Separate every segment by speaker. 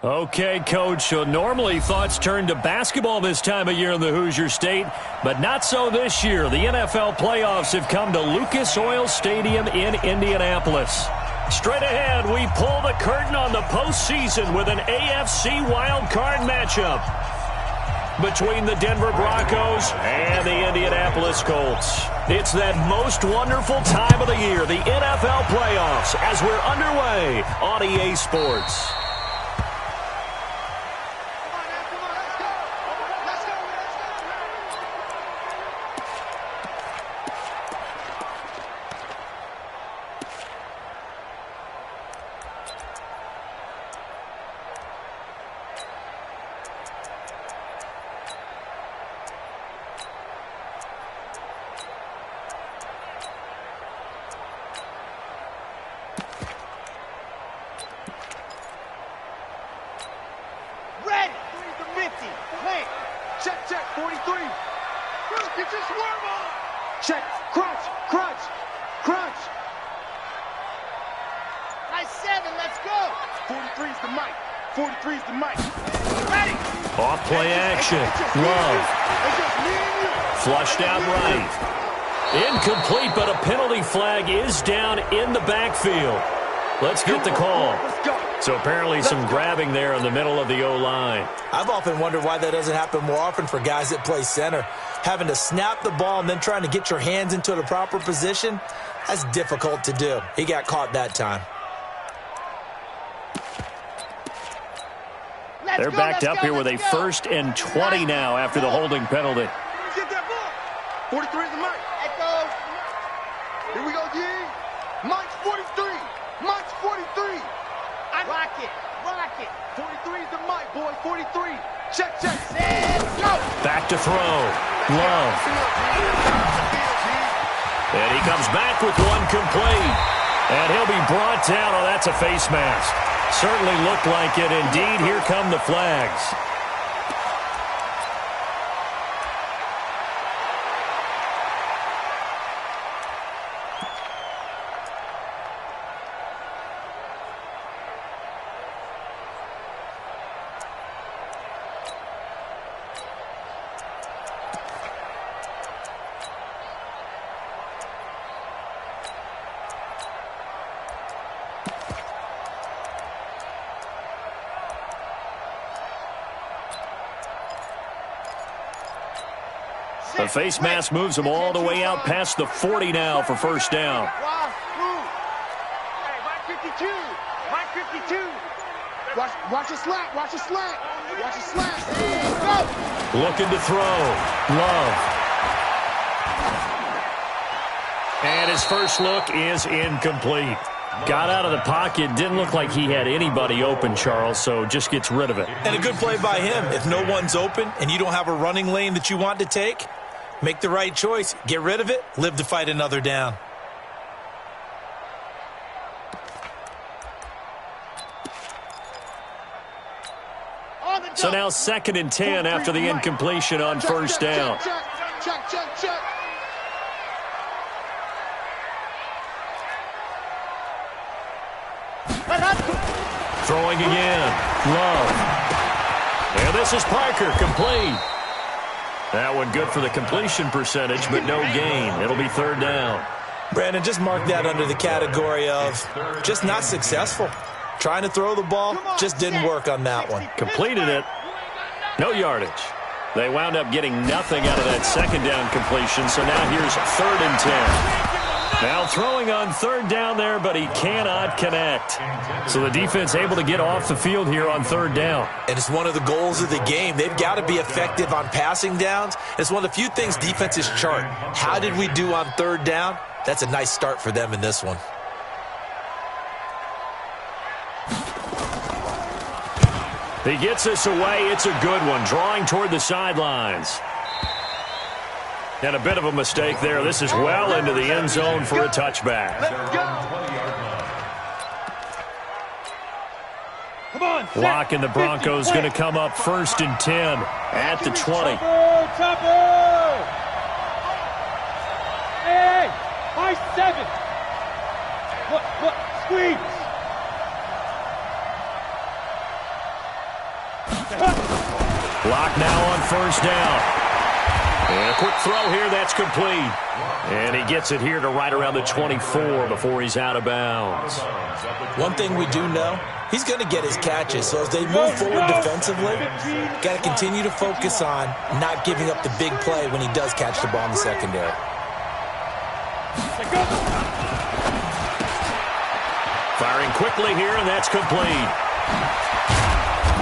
Speaker 1: Okay, Coach, so normally thoughts turn to basketball this time of year in the Hoosier State, but not so this year. The NFL playoffs have come to Lucas Oil Stadium in Indianapolis. Straight ahead, we pull the curtain on the postseason with an AFC WildCard matchup between the Denver Broncos and the Indianapolis Colts. It's that most wonderful time of the year, the NFL playoffs, as we're underway on EA Sports. Flushed out right. Incomplete, but a penalty flag is down in the backfield. Let's get the call. So apparently some grabbing there in the middle of the O-line.
Speaker 2: I've often wondered why that doesn't happen more often for guys that play center. Having to snap the ball and then trying to get your hands into the proper position, that's difficult to do. He got caught that time.
Speaker 1: They're backed up here with a 1st and 20 now after the holding penalty.
Speaker 3: Get that ball. 43 is the Mike. Echo. Here we go, D. Mike's 43. Mike's 43. Rock it. Rock it. 43 is the Mike, boy. 43. Check, check. Go.
Speaker 1: Back to throw. Love. And he comes back with one complete. And he'll be brought down. Oh, that's a face mask. Certainly looked like it. Indeed, here come the flags. The face mask moves him all the way out past the 40 now for first down.
Speaker 3: Watch the slant. Watch the slant. Watch the slant. Go.
Speaker 1: Looking to throw. Love. And his first look is incomplete. Got out of the pocket. Didn't look like he had anybody open, Charles, so just gets rid of it.
Speaker 2: And a good play by him. If no one's open and you don't have a running lane that you want to take, make the right choice. Get rid of it. Live to fight another down.
Speaker 1: So now 2nd and 10 after the incompletion on first down.
Speaker 3: Check.
Speaker 1: Throwing again. Love. And this is Parker, complete. That one good for the completion percentage, but no gain. It'll be 3rd down.
Speaker 2: Brandon, just mark that under the category of just not successful. Trying to throw the ball, just didn't work on that one.
Speaker 1: Completed it. No yardage. They wound up getting nothing out of that 2nd down completion, so now here's 3rd and 10. Now throwing on 3rd down there, but he cannot connect. So the defense able to get off the field here on 3rd down.
Speaker 2: And it's one of the goals of the game. They've got to be effective on passing downs. It's one of the few things defenses chart. How did we do on 3rd down? That's a nice start for them in this one.
Speaker 1: He gets us away. It's a good one. Drawing toward the sidelines. And a bit of a mistake there. This is well into the end zone for a touchback. Lock and the Broncos going to come up 1st and 10 at the 20.
Speaker 4: Hey, high 7. Look, squeeze.
Speaker 1: Clock now on first down. And a quick throw here, that's complete. And he gets it here to right around the 24 before he's out of bounds.
Speaker 2: One thing we do know, he's going to get his catches. So as they move forward defensively, got to continue to focus on not giving up the big play when he does catch the ball in the secondary.
Speaker 1: Firing quickly here, and that's complete.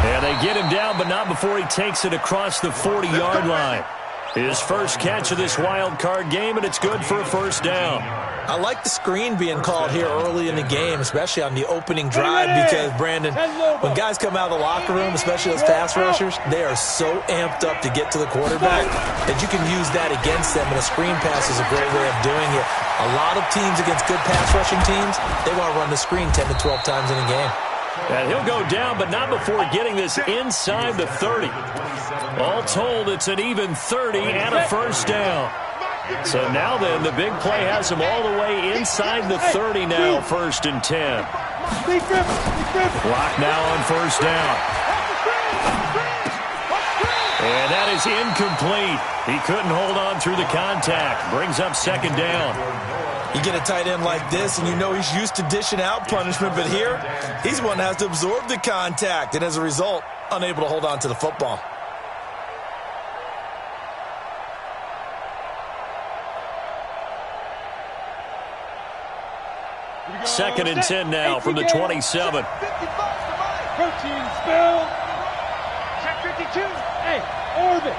Speaker 1: And they get him down, but not before he takes it across the 40-yard line. His first catch of this wild card game, and it's good for a first down.
Speaker 2: I like the screen being called here early in the game, especially on the opening drive, because, Brandon, when guys come out of the locker room, especially those pass rushers, they are so amped up to get to the quarterback that you can use that against them, and a screen pass is a great way of doing it. A lot of teams against good pass rushing teams, they want to run the screen 10 to 12 times in a game.
Speaker 1: And he'll go down, but not before getting this inside the 30. All told, it's an even 30 and a first down. So now then, the big play has him all the way inside the 30 now, 1st and 10. Clock now on first down. And that is incomplete. He couldn't hold on through the contact. Brings up 2nd down.
Speaker 2: You get a tight end like this, and you know he's used to dishing out punishment, but here, he's the one that has to absorb the contact, and as a result, unable to hold on to the football.
Speaker 1: Second and 10 now from the 27.
Speaker 4: Protein spill. Check 52. Hey, orbit.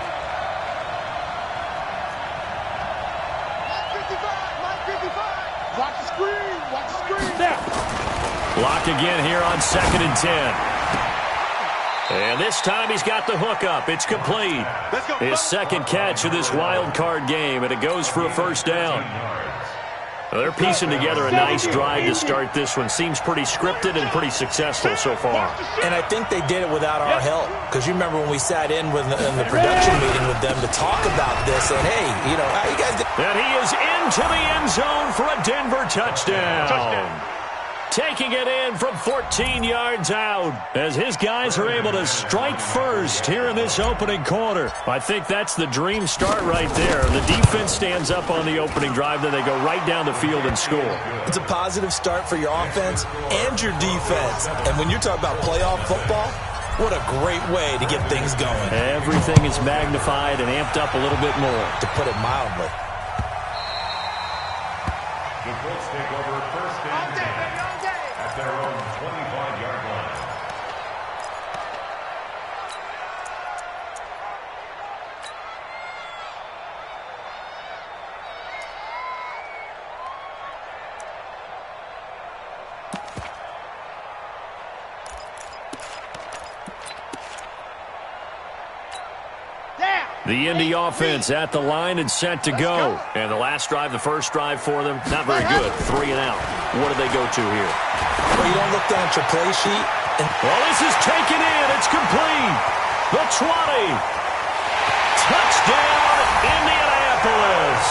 Speaker 3: Watch the screen. Watch the screen.
Speaker 4: Now.
Speaker 1: Block again here on 2nd and 10. And this time he's got the hook up. It's complete. His second catch of this wild card game, and it goes for a first down. Well, they're piecing together a nice drive to start this one. Seems pretty scripted and pretty successful so far.
Speaker 2: And I think they did it without our help. Because you remember when we sat in the production meeting with them to talk about this, and hey, you know, how you guys did.
Speaker 1: And he is into the end zone for a Denver touchdown. Taking it in from 14 yards out as his guys are able to strike first here in this opening quarter. I think that's the dream start right there. The defense stands up on the opening drive, then they go right down the field and score.
Speaker 2: It's a positive start for your offense and your defense. And when you talk about playoff football, what a great way to get things going.
Speaker 1: Everything is magnified and amped up a little bit more.
Speaker 2: To put it mildly.
Speaker 5: The Colts take over 1st and 10 at their own 25-yard line.
Speaker 1: The Indy offense at the line and set to go. And the last drive, the first drive for them, not very good. 3 and out. What do they go to here?
Speaker 2: Well, you don't look down at your play sheet.
Speaker 1: Well, this is taken in. It's complete. The 20. Touchdown, Indianapolis.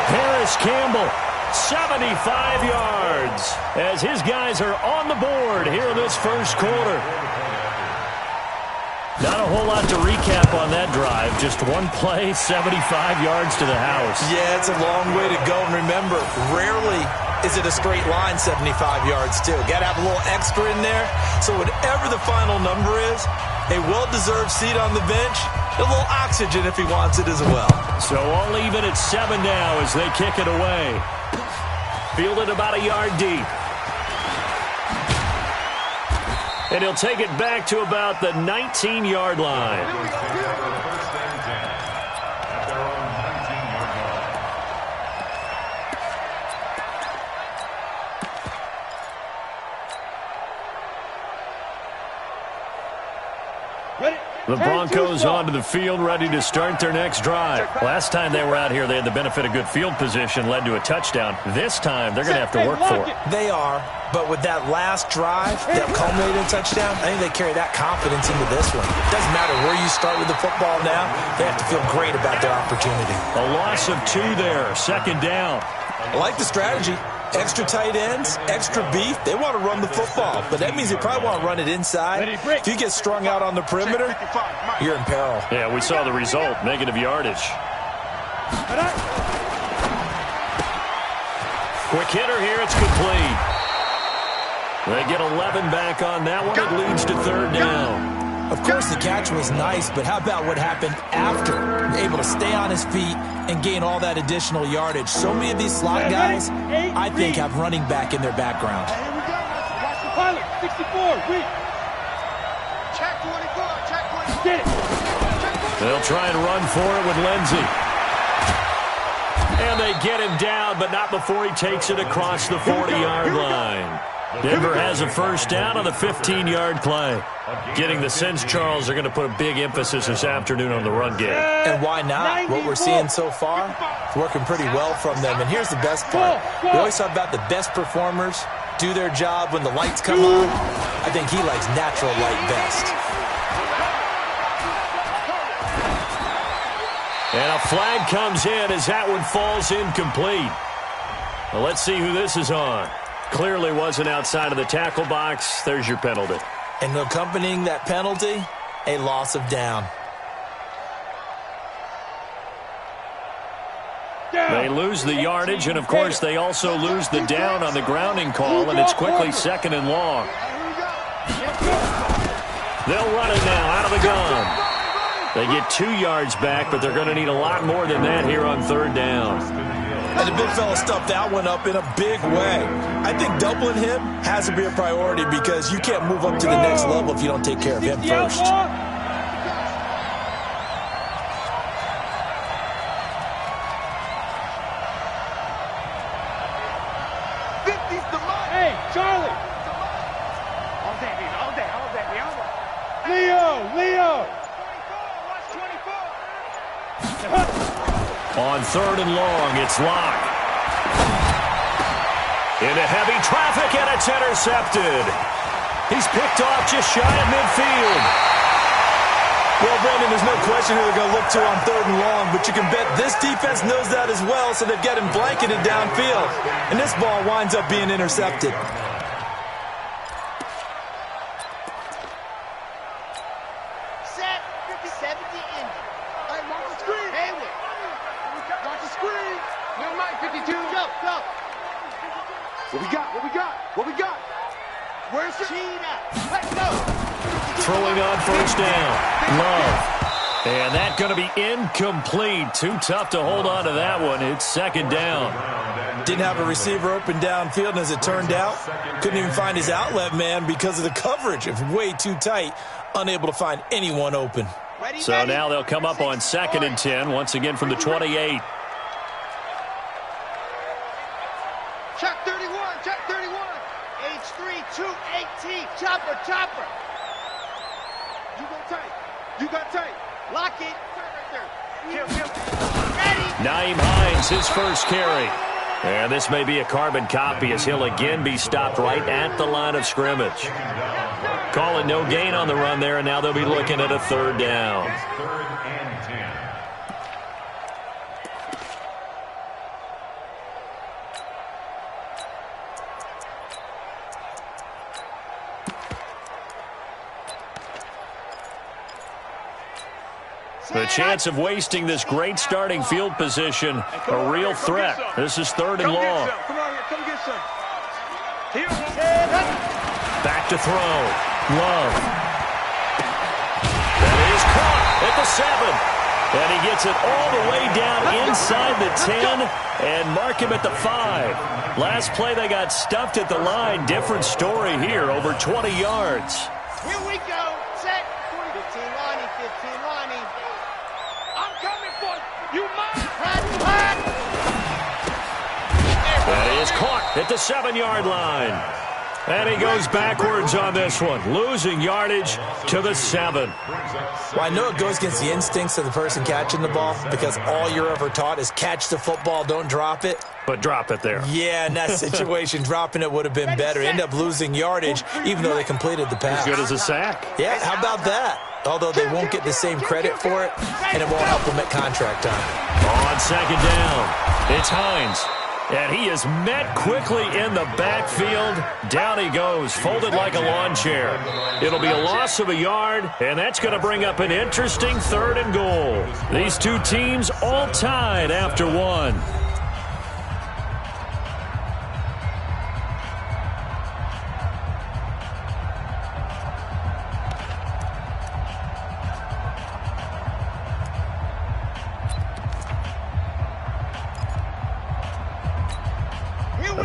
Speaker 1: Harris Campbell, 75 yards, as his guys are on the board here in this first quarter. Not a whole lot to recap on that drive. Just one play, 75 yards to the house.
Speaker 2: Yeah, it's a long way to go. And remember, rarely is it a straight line 75 yards, too. Got to have a little extra in there. So whatever the final number is, a well-deserved seat on the bench, a little oxygen if he wants it as well.
Speaker 1: So all even at 7 now as they kick it away. Fielded about a yard deep. And he'll take it back to about the 19-yard line.
Speaker 5: First and 10 at their own 19-yard line.
Speaker 4: Ready?
Speaker 1: The Broncos onto the field, ready to start their next drive. Last time they were out here, they had the benefit of good field position, led to a touchdown. This time, they're going to have to work for it.
Speaker 2: They are, but with that last drive that culminated in a touchdown, I think they carry that confidence into this one. It doesn't matter where you start with the football now. They have to feel great about their opportunity.
Speaker 1: A loss of 2 there, 2nd down.
Speaker 2: I like the strategy. Extra tight ends, extra beef, they want to run the football. But that means they probably want to run it inside. If you get strung out on the perimeter, you're in peril.
Speaker 1: Yeah, we saw the result, negative yardage. Quick hitter here, it's complete. They get 11 back on that one. It leads to third down.
Speaker 2: Of course, the catch was nice, but how about what happened after? Able to stay on his feet and gain all that additional yardage. So many of these slot guys, I think, have running back in their background.
Speaker 4: Here we go. Watch the pilot. 64. Weak.
Speaker 3: Check 24. Check 24.
Speaker 4: Get it.
Speaker 1: They'll try and run for it with Lindsey. And they get him down, but not before he takes it across the 40-yard line. Denver has a first down on the 15-yard play. Getting the sense, Charles, are going to put a big emphasis this afternoon on the run game.
Speaker 2: And why not? What we're seeing so far, it's working pretty well from them. And here's the best part. We always talk about the best performers do their job when the lights come on. I think he likes natural light best.
Speaker 1: And a flag comes in as that one falls incomplete. Well, let's see who this is on. Clearly wasn't outside of the tackle box. There's your penalty.
Speaker 2: And accompanying that penalty, a loss of down.
Speaker 1: They lose the yardage, and, of course, they also lose the down on the grounding call, and it's quickly second and long. They'll run it now out of the gun. They get 2 yards back, but they're going to need a lot more than that here on third down.
Speaker 2: And the big fella stuffed that one up in a big way. I think doubling him has to be a priority because you can't move up to the next level if you don't take care of him first.
Speaker 3: 50's the money.
Speaker 4: Hey, Charlie.
Speaker 3: All day, all day, all day, all day.
Speaker 4: Leo.
Speaker 3: 24. Watch 24.
Speaker 1: On third and long, it's Locke. Into heavy traffic, and it's intercepted. He's picked off just shy of midfield.
Speaker 2: Well, Brandon, there's no question who they're going to look to on third and long, but you can bet this defense knows that as well, so they've got him blanketed downfield. And this ball winds up being intercepted.
Speaker 3: Set. 50-70 Indy. Hey, watch the screen. Hayward. Watch the screen. No, Mike, 52. Go. What we got? What we got? What we got? Where's the cheetah? Let's go.
Speaker 1: Throwing on first down. Love. And that's going to be incomplete. Too tough to hold on to that one. It's second down.
Speaker 2: Didn't have a receiver open downfield, and as it turned out, couldn't even find his outlet man because of the coverage. It's way too tight, unable to find anyone open.
Speaker 1: So now they'll come up on 2nd and 10, once again from the 28.
Speaker 3: Check 31. Check 31. H3 218. Chopper. You go tight. You got tight. Lock it. Right there. Kill. Ready.
Speaker 1: Nyheim Hines, his first carry. And this may be a carbon copy as he'll again be stopped right at the line of scrimmage. Calling no gain on the run there, and now they'll be looking at a third down.
Speaker 5: Third and 10.
Speaker 1: The chance of wasting this great starting field position, a real threat. This is third and long.
Speaker 3: Come on here. Come get some.
Speaker 1: Back to throw. Love. That is caught at the 7. And he gets it all the way down inside the 10 and mark him at the 5. Last play they got stuffed at the line. Different story here, over 20 yards.
Speaker 3: Here we go. Set. 15 Lonnie. I'm coming for you. Mind.
Speaker 1: That is caught at the 7-yard line. And he goes backwards on this one, losing yardage to the 7.
Speaker 2: Well, I know it goes against the instincts of the person catching the ball because all you're ever taught is catch the football, don't drop it.
Speaker 1: But drop it there.
Speaker 2: Yeah, in that situation, dropping it would have been better. End up losing yardage, even though they completed the pass.
Speaker 1: As good as a sack.
Speaker 2: Yeah, how about that? Although they won't get the same credit for it, and it won't help them at contract time.
Speaker 1: On second down, it's Hines. And he is met quickly in the backfield. Down he goes, folded like a lawn chair. It'll be a loss of a yard, and that's going to bring up an interesting 3rd and goal. These two teams all tied after one.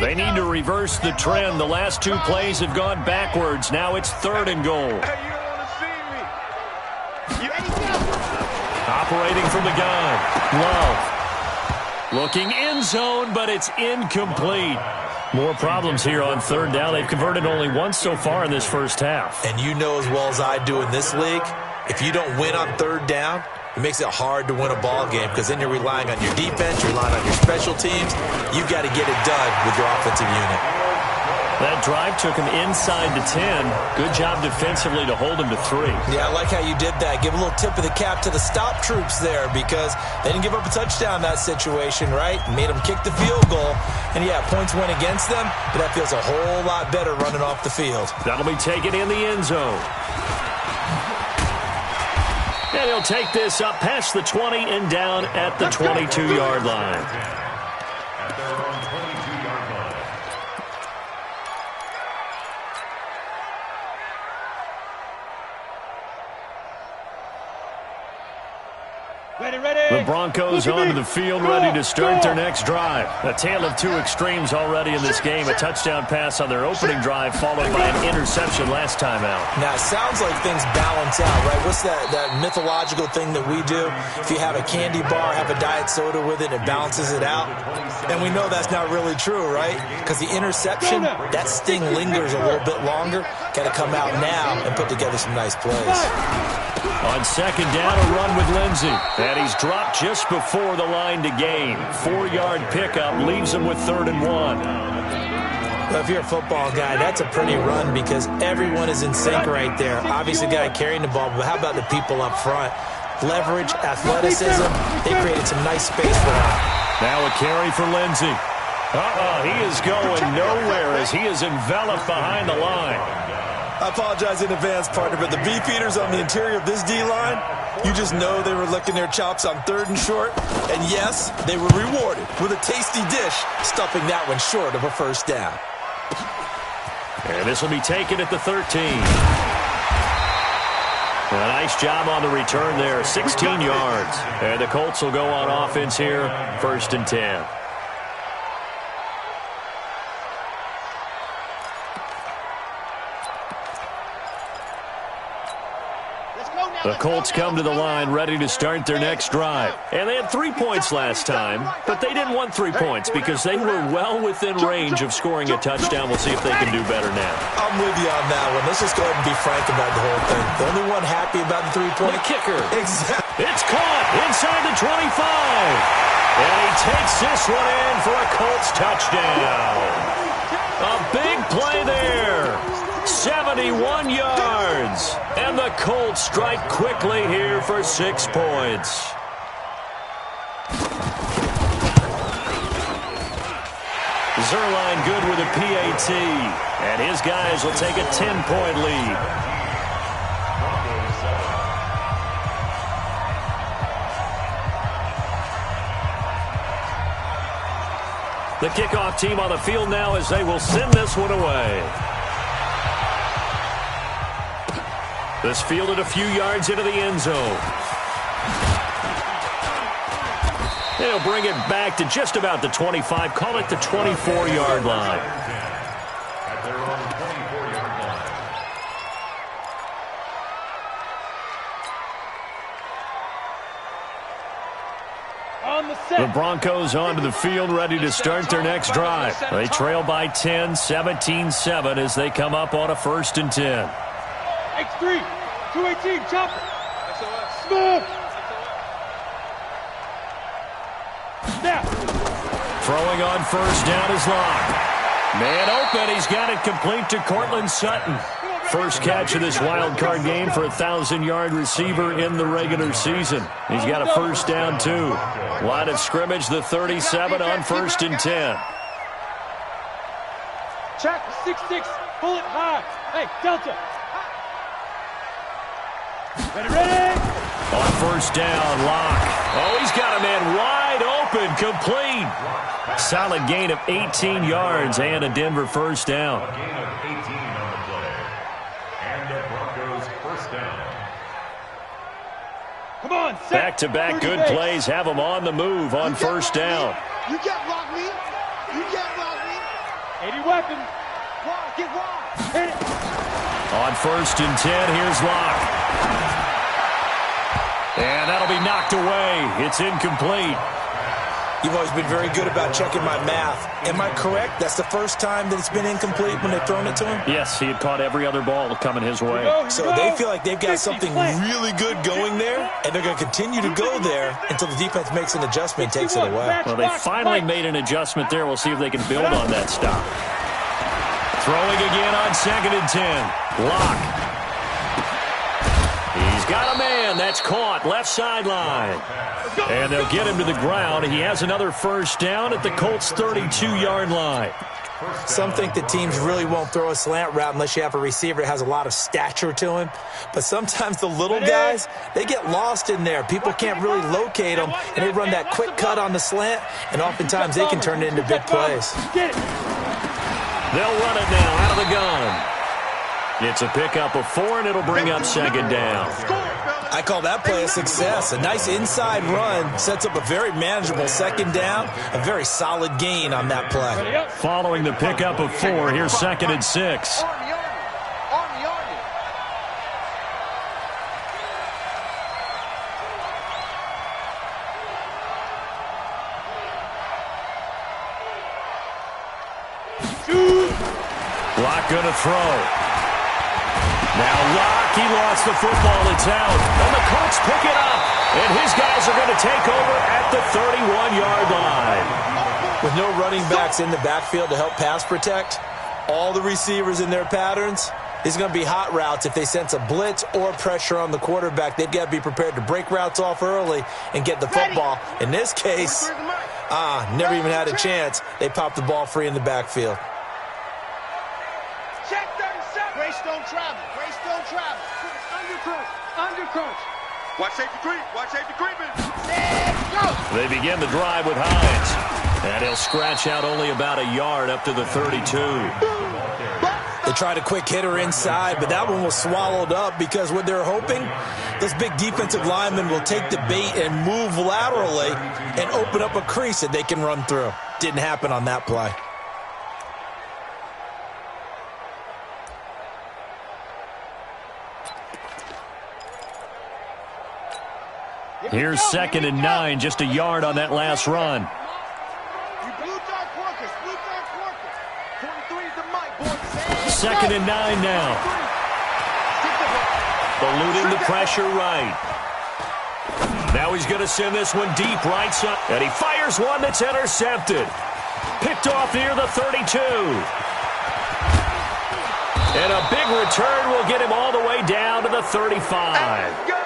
Speaker 1: They need to reverse the trend. The last 2 plays have gone backwards. Now it's 3rd and goal.
Speaker 3: Hey, you don't want to see me.
Speaker 1: Operating from the gun. Love. Looking end zone, but it's incomplete. More problems here on 3rd down. They've converted only once so far in this first half.
Speaker 2: And you know as well as I do in this league, if you don't win on 3rd down, it makes it hard to win a ball game because then you're relying on your defense, you're relying on your special teams. You've got to get it done with your offensive unit.
Speaker 1: That drive took him inside the 10. Good job defensively to hold him to 3.
Speaker 2: Yeah, I like how you did that. Give a little tip of the cap to the stop troops there because they didn't give up a touchdown in that situation, right? Made them kick the field goal. And, yeah, points went against them, but that feels a whole lot better running off the field.
Speaker 1: That'll be taken in the end zone. And he'll take this up past the 20 and down at the 22-yard line.
Speaker 5: At their own 22-yard line.
Speaker 1: The Broncos onto the field, ready to start their next drive. A tale of 2 extremes already in this game. A touchdown pass on their opening drive, followed by an interception last time out.
Speaker 2: Now, it sounds like things balance out, right? What's that mythological thing that we do? If you have a candy bar, have a diet soda with it, it balances it out. And we know that's not really true, right? Because the interception, that sting lingers a little bit longer. Got to come out now and put together some nice plays.
Speaker 1: On 2nd down, a run with Lindsey. And he's dropped just before the line to gain. 4-yard pickup leaves him with 3rd and 1.
Speaker 2: Well, if you're a football guy, that's a pretty run because everyone is in sync right there. Obviously, the guy carrying the ball, but how about the people up front? Leverage, athleticism, they created some nice space for him.
Speaker 1: Now a carry for Lindsey. He is going nowhere as he is enveloped behind the line.
Speaker 2: I apologize in advance, partner, but the beefeaters on the interior of this D-line, you just know they were licking their chops on 3rd and short. And yes, they were rewarded with a tasty dish, stuffing that one short of a 1st down.
Speaker 1: And this will be taken at the 13. A nice job on the return there, 16 yards. And the Colts will go on offense here, 1st and 10. The Colts come to the line ready to start their next drive. And they had 3 points last time, but they didn't want 3 points because they were well within range of scoring a touchdown. We'll see if they can do better now.
Speaker 2: I'm with you on that one. Let's just go ahead and be frank about the whole thing. The only one happy about the 3-point
Speaker 1: kicker.
Speaker 2: Exactly.
Speaker 1: It's caught inside the 25. And he takes this one in for a Colts touchdown. A big play there. 71 yards. And the Colts strike quickly here for 6 points. Zerline good with a PAT. And his guys will take a 10-point lead. The kickoff team on the field now as they will send this one away. This fielded a few yards into the end zone. They'll bring it back to just about the 25. Call it the 24-yard line.
Speaker 5: At their own 24-yard line.
Speaker 1: The Broncos onto the field ready to start their next drive. They trail by 10, 17-7 as they come up on a 1st and 10.
Speaker 4: X3, 218, chopper. Smooth. Snap.
Speaker 1: Throwing on 1st down is Locke. Man open, he's got it complete to Cortland Sutton. first catch of this wild card game for a 1,000-yard receiver in the regular season. He's got a first down, too. Line of scrimmage, the 37 on 1st and 10.
Speaker 4: Check, 6-6, pull it high. Hey, Delta. Ready?
Speaker 1: On 1st down, Lock. Oh, he's got a man wide open, complete. Solid gain of 18 yards and a Denver first down.
Speaker 5: A gain of 18 on the play. And the Broncos first down.
Speaker 4: Come on, set.
Speaker 1: Back-to-back good plays have him on the move on 1st down.
Speaker 3: You can't block me. You can't block me.
Speaker 4: 80 weapons.
Speaker 3: Wide, get wide.
Speaker 4: Hit it.
Speaker 1: On 1st and 10, here's Lock. And that'll be knocked away. It's incomplete.
Speaker 2: You've always been very good about checking my math. Am I correct? That's the first time that it's been incomplete when they've thrown it to him?
Speaker 1: Yes, he had caught every other ball coming his way.
Speaker 2: So they feel like they've got something really good going there, and they're going to continue to go there until the defense makes an adjustment and takes it away.
Speaker 1: Well, they finally made an adjustment there. We'll see if they can build on that stop. Throwing again on 2nd and 10. Lock. He's got a man. That's caught. Left sideline. And they'll get him to the ground. He has another first down at the Colts' 32-yard line.
Speaker 2: Some think that teams really won't throw a slant route unless you have a receiver that has a lot of stature to him. But sometimes the little guys, they get lost in there. People can't really locate them, and they run that quick cut on the slant, and oftentimes they can turn it into big plays.
Speaker 1: They'll run it now out of the gun. It's a pickup of 4, and it'll bring up 2nd down.
Speaker 2: I call that play a success. A nice inside run sets up a very manageable 2nd down, a very solid gain on that play.
Speaker 1: Following the pickup of 4, here's 2nd and 6. Lock gonna throw. Now Lock, he lost the football. It's out. And the Colts pick it up. And his guys are going to take over at the 31-yard line.
Speaker 2: With no running backs in the backfield to help pass protect, all the receivers in their patterns, these are going to be hot routes. If they sense a blitz or pressure on the quarterback, they've got to be prepared to break routes off early and get the football. In this case, never even had a chance. They popped the ball free in the backfield.
Speaker 3: Check 37. Grace don't travel. Grace don't travel. Under crunch. Watch safety creep. Watch safety creeping. Let's go.
Speaker 1: They begin the drive with Hines. And he'll scratch out only about a yard up to the 32.
Speaker 2: They tried a quick hitter inside, but that one was swallowed up because what they're hoping, those big defensive linemen will take the bait and move laterally and open up a crease that they can run through. Didn't happen on that play.
Speaker 1: Here's 2nd and 9, just a yard on that last run. Second and 9 now. Eluding the pressure right. Now he's going to send this one deep right side. And he fires one that's intercepted. Picked off near the 32. And a big return will get him all the way down to the 35.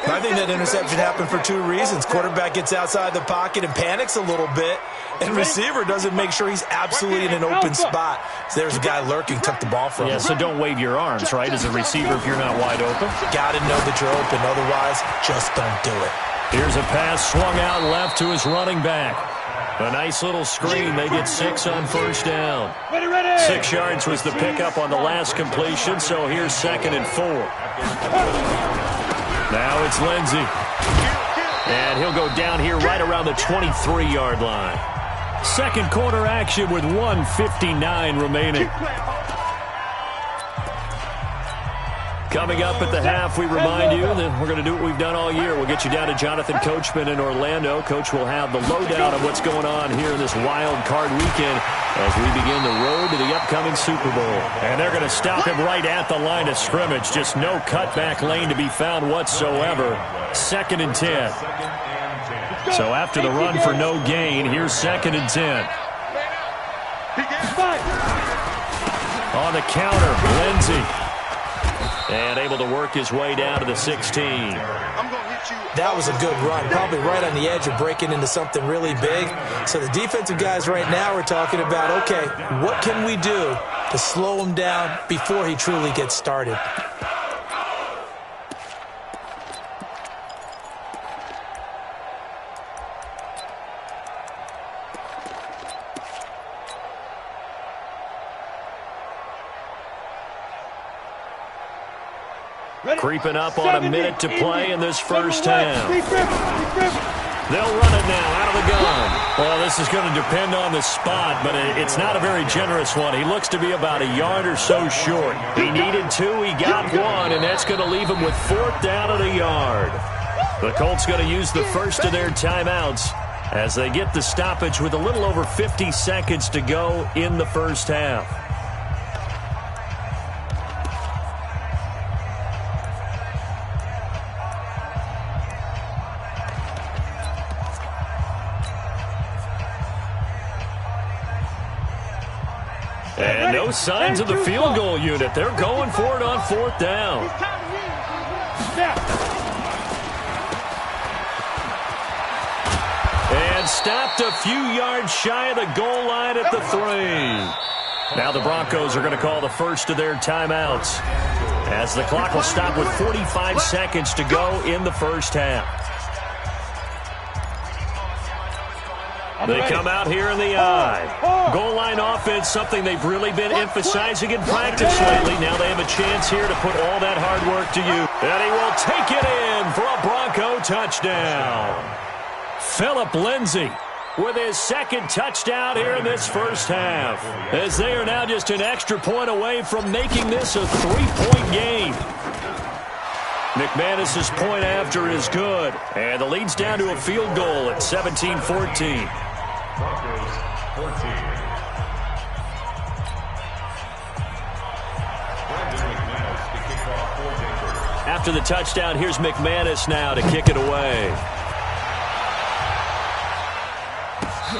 Speaker 2: I think that interception happened for 2 reasons. Quarterback gets outside the pocket and panics a little bit, and receiver doesn't make sure he's absolutely in an open spot. So there's a guy lurking, took the ball from him.
Speaker 1: Yeah, so don't wave your arms, right, as a receiver if you're not wide open.
Speaker 2: Got to know that you're open. Otherwise, just don't do it.
Speaker 1: Here's a pass swung out left to his running back. A nice little screen. They get 6 on first down. 6 yards was the pickup on the last completion, so here's 2nd and 4. Now it's Lindsey. And he'll go down here right around the 23-yard line. Second quarter action with 1:59 remaining. Coming up at the half, we remind you that we're going to do what we've done all year. We'll get you down to Jonathan Coachman in Orlando. Coach will have the lowdown of what's going on here this wild card weekend as we begin the road to the upcoming Super Bowl. And they're going to stop him right at the line of scrimmage. Just no cutback lane to be found whatsoever. 2nd and 10. So after the run for no gain, here's 2nd and 10. On the counter, Lindsey. And able to work his way down to the 16.
Speaker 2: That was a good run, probably right on the edge of breaking into something really big. So the defensive guys right now are talking about, okay, what can we do to slow him down before he truly gets started?
Speaker 1: Creeping up on a minute to play in this first half. They'll run it now out of the gun. Well, this is going to depend on the spot, but it's not a very generous one. He looks to be about a yard or so short. He needed 2, he got 1, and that's going to leave him with 4th down at a yard. The Colts going to use the first of their timeouts as they get the stoppage with a little over 50 seconds to go in the first half. And no signs of the field goal unit. They're going for it on 4th down. And stopped a few yards shy of the goal line at the 3. Now the Broncos are going to call the first of their timeouts, as the clock will stop with 45 seconds to go in the first half. They come out here in the eye. Goal line offense, something they've really been emphasizing in practice lately. Now they have a chance here to put all that hard work to use. And he will take it in for a Bronco touchdown. Phillip Lindsay with his 2nd touchdown here in this first half, as they are now just an extra point away from making this a 3-point game. McManus's point after is good, and the lead's down to a field goal at 17-14.
Speaker 5: Broncos 14.
Speaker 1: After the touchdown, here's McManus now to kick it away.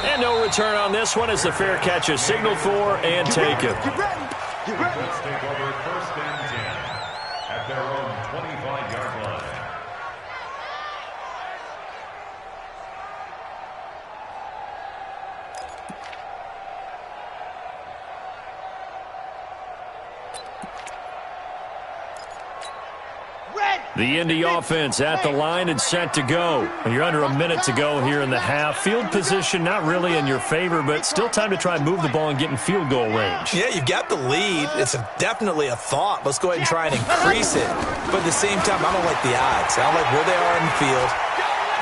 Speaker 1: And no return on this one as the fair catch is signaled for and taken.
Speaker 5: Let's take over 1st and 10 at their own 25-yard line.
Speaker 1: The Indy offense at the line and set to go. You're under a minute to go here in the half. Field position not really in your favor, but still time to try and move the ball and get in field goal range.
Speaker 2: Yeah, you've got the lead. It's definitely a thought. Let's go ahead and try and increase it. But at the same time, I don't like the odds. I don't like where they are in the field.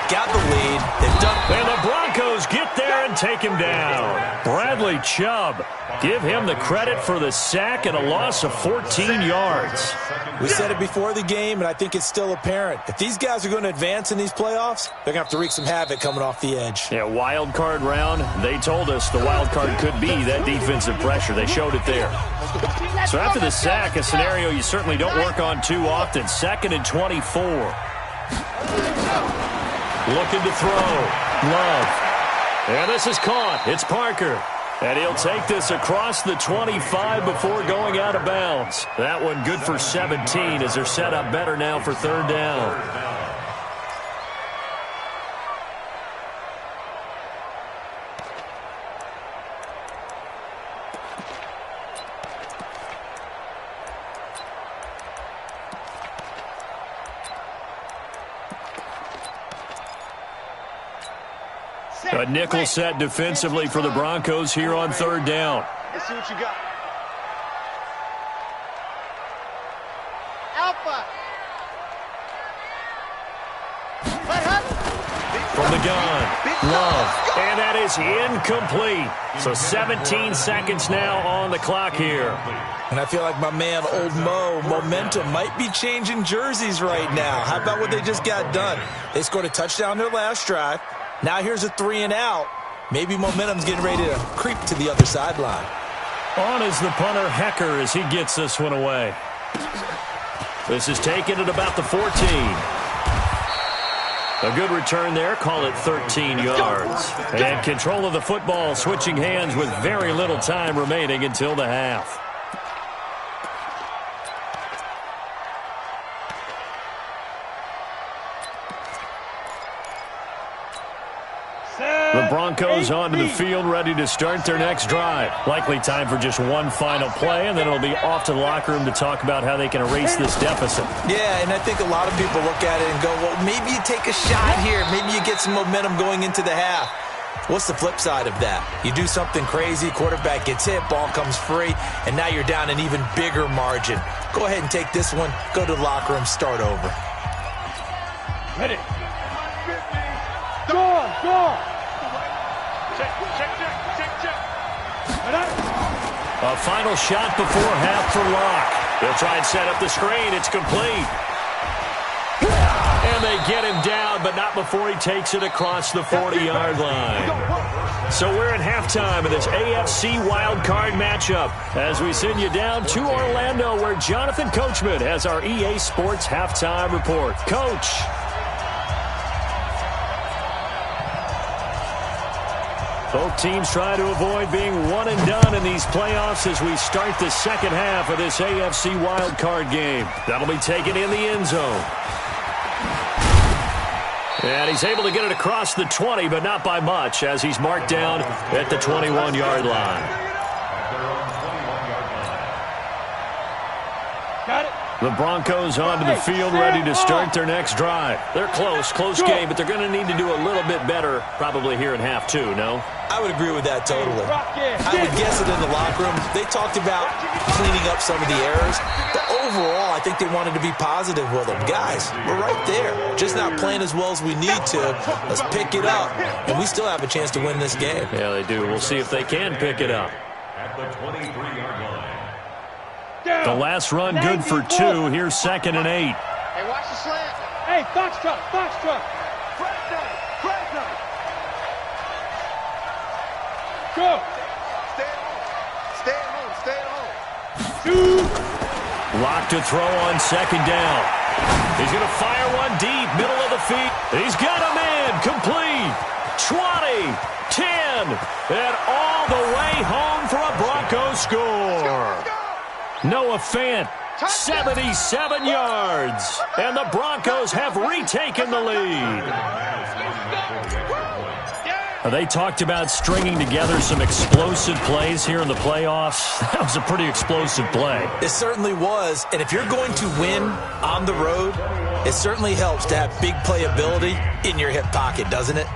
Speaker 2: Got the lead. They've done.
Speaker 1: And the Broncos get there and take him down. Bradley Chubb, give him the credit for the sack and a loss of 14 yards.
Speaker 2: We said it before the game, and I think it's still apparent. If these guys are going to advance in these playoffs, they're going to have to wreak some havoc coming off the edge.
Speaker 1: Yeah, wild card round. They told us the wild card could be that defensive pressure. They showed it there. So after the sack, a scenario you certainly don't work on too often. 2nd and 24. Looking to throw. Love. And this is caught. It's Parker. And he'll take this across the 25 before going out of bounds. That one good for 17 as they're set up better now for 3rd down. A nickel set defensively for the Broncos here on 3rd down.
Speaker 3: Let's see what you got. Alpha.
Speaker 1: From the gun, Love. And that is incomplete. So 17 seconds now on the clock here.
Speaker 2: And I feel like my man, Old Mo, momentum might be changing jerseys right now. How about what they just got done? They scored a touchdown their last drive. Now here's a 3 and out. Maybe momentum's getting ready to creep to the other sideline.
Speaker 1: On is the punter, Hecker, as he gets this one away. This is taken at about the 14. A good return there. Call it 13 yards. And control of the football, switching hands with very little time remaining until the half. Broncos onto the field, ready to start their next drive. Likely time for just one final play, and then it'll be off to the locker room to talk about how they can erase this deficit.
Speaker 2: Yeah, and I think a lot of people look at it and go, well, maybe you take a shot here. Maybe you get some momentum going into the half. What's the flip side of that? You do something crazy, quarterback gets hit, ball comes free, and now you're down an even bigger margin. Go ahead and take this one, go to the locker room, start over.
Speaker 4: Ready. Go.
Speaker 3: Check.
Speaker 1: A final shot before half for Locke. They'll try and set up the screen. It's complete. And they get him down, but not before he takes it across the 40-yard line. So we're at halftime of this AFC WildCard matchup as we send you down to Orlando, where Jonathan Coachman has our EA Sports halftime report. Coach. Both teams try to avoid being one and done in these playoffs as we start the second half of this AFC wildcard game. That'll be taken in the end zone. And he's able to get it across the 20, but not by much, as he's marked down at the 21-yard line.
Speaker 4: Got it.
Speaker 1: The Broncos onto the field, ready to start their next drive. They're close game, but they're going to need to do a little bit better probably here in half two, no?
Speaker 2: I would agree with that totally. I would guess it in the locker room. They talked about cleaning up some of the errors, but overall, I think they wanted to be positive with them. Guys, we're right there. Just not playing as well as we need to. Let's pick it up, and we still have a chance to win this game.
Speaker 1: Yeah, they do. We'll see if they can pick it up.
Speaker 5: At the 23-yard line.
Speaker 1: The last run good for 2. Here's 2nd and 8.
Speaker 3: Hey, watch the slant.
Speaker 4: Hey, Foxtrot.
Speaker 3: Fresno.
Speaker 4: Go.
Speaker 3: Stay at home.
Speaker 1: Lock to throw on 2nd down. He's going to fire one deep, middle of the feet. He's got him in, complete. 20, 10, and all the way home for a Broncos score. Noah Fant, 77 yards, and the Broncos have retaken the lead. They talked about stringing together some explosive plays here in the playoffs. That was a pretty explosive play.
Speaker 2: It certainly was, and if you're going to win on the road, it certainly helps to have big playability in your hip pocket, doesn't it?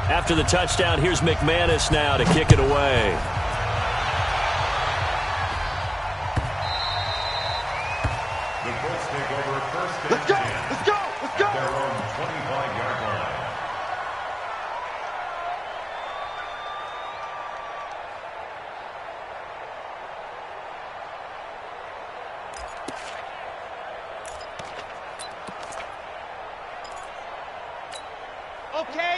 Speaker 1: After the touchdown, here's McManus now to kick it away.
Speaker 5: The Colts take over first and
Speaker 3: Let's go.
Speaker 5: 10. At their own 25-yard line.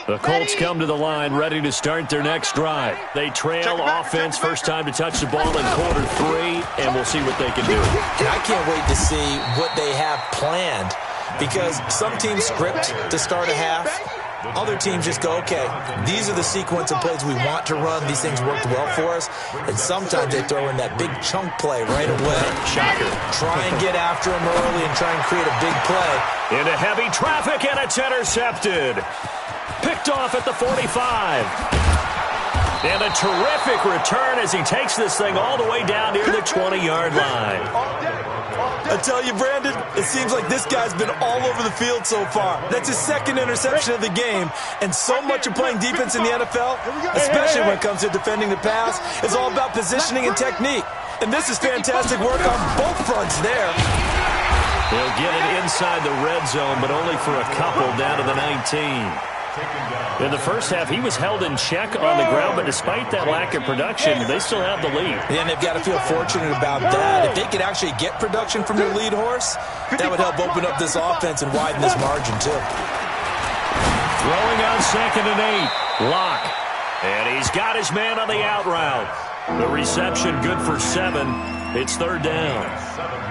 Speaker 1: The Colts come to the line, ready to start their next drive. They trail offense, first time to touch the ball in quarter 3, and we'll see what they can do.
Speaker 2: And I can't wait to see what they have planned, because some teams script to start a half. Other teams just go, okay, these are the sequence of plays we want to run. These things worked well for us. And sometimes they throw in that big chunk play right away.
Speaker 1: Shocker.
Speaker 2: Try and get after them early and try and create a big play.
Speaker 1: Into heavy traffic, and it's intercepted. Picked off at the 45. And a terrific return as he takes this thing all the way down near the 20-yard line.
Speaker 2: I tell you, Brandon, it seems like this guy's been all over the field so far. That's his 2nd interception of the game. And so much of playing defense in the NFL, especially when it comes to defending the pass, is all about positioning and technique. And this is fantastic work on both fronts there.
Speaker 1: He'll get it inside the red zone, but only for a couple down to the 19. In the first half, he was held in check on the ground, but despite that lack of production, they still have the lead.
Speaker 2: And they've got to feel fortunate about that. If they could actually get production from their lead horse, that would help open up this offense and widen this margin, too.
Speaker 1: Throwing on 2nd and 8. Locke. And he's got his man on the out route. The reception good for 7. It's 3rd down.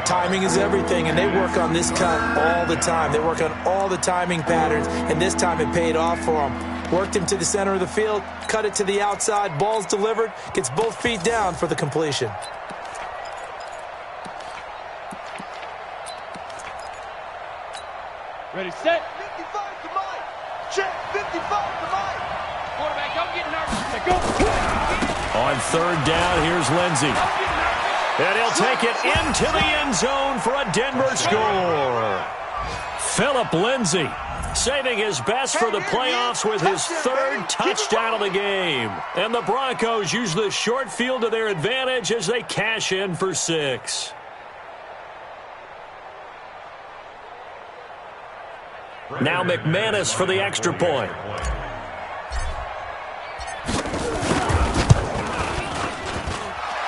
Speaker 2: Timing is everything, and they work on this cut all the time. They work on all the timing patterns, and this time it paid off for them. Worked him to the center of the field, cut it to the outside, ball's delivered, gets both feet down for the completion.
Speaker 4: Ready, set.
Speaker 3: 55 to Mike. Check. 55 to Mike.
Speaker 4: Quarterback, don't get nervous. Go.
Speaker 1: On third down, here's Lindsey. And he'll take it into the end zone for a Denver score. Phillip Lindsay saving his best for the playoffs with his third touchdown of the game. And the Broncos use the short field to their advantage as they cash in for 6. Now McManus for the extra point.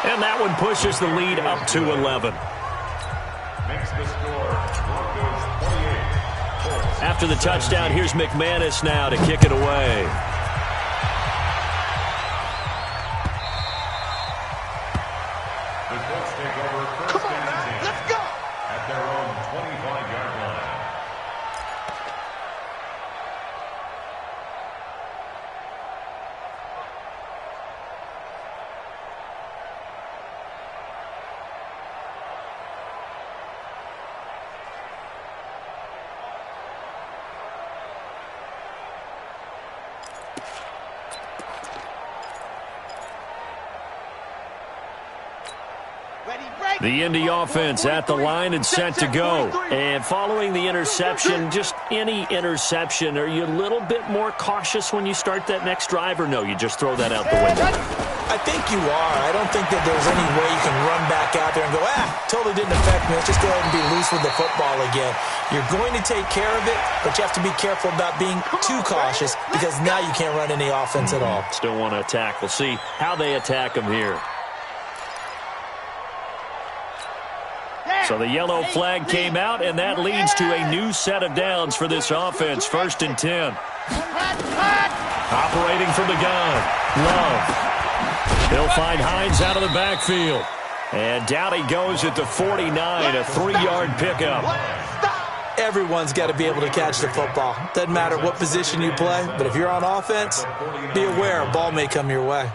Speaker 1: And that one pushes the lead up to 11.
Speaker 5: Makes the score Broncos 28. Colts.
Speaker 1: After the touchdown, here's McManus now to kick it away.
Speaker 5: The Colts take over first and 10.
Speaker 3: Let's go.
Speaker 5: At their own 25-yard line.
Speaker 1: The Indy offense at the line and set to go. And following the interception, just any interception, are you a little bit more cautious when you start that next drive, or no, you just throw that out the window?
Speaker 2: I think you are. I don't think that there's any way you can run back out there and go, totally didn't affect me. Let's just go ahead and be loose with the football again. You're going to take care of it, but you have to be careful about being too cautious because now you can't run any offense at all.
Speaker 1: Still want to attack. We'll see how they attack them here. So the yellow flag came out, and that leads to a new set of downs for this offense. 1st and 10. Operating from the gun. Love. He'll find Hines out of the backfield. And down he goes at the 49, a 3-yard pickup.
Speaker 2: Everyone's got to be able to catch the football. Doesn't matter what position you play, but if you're on offense, be aware a ball may come your way.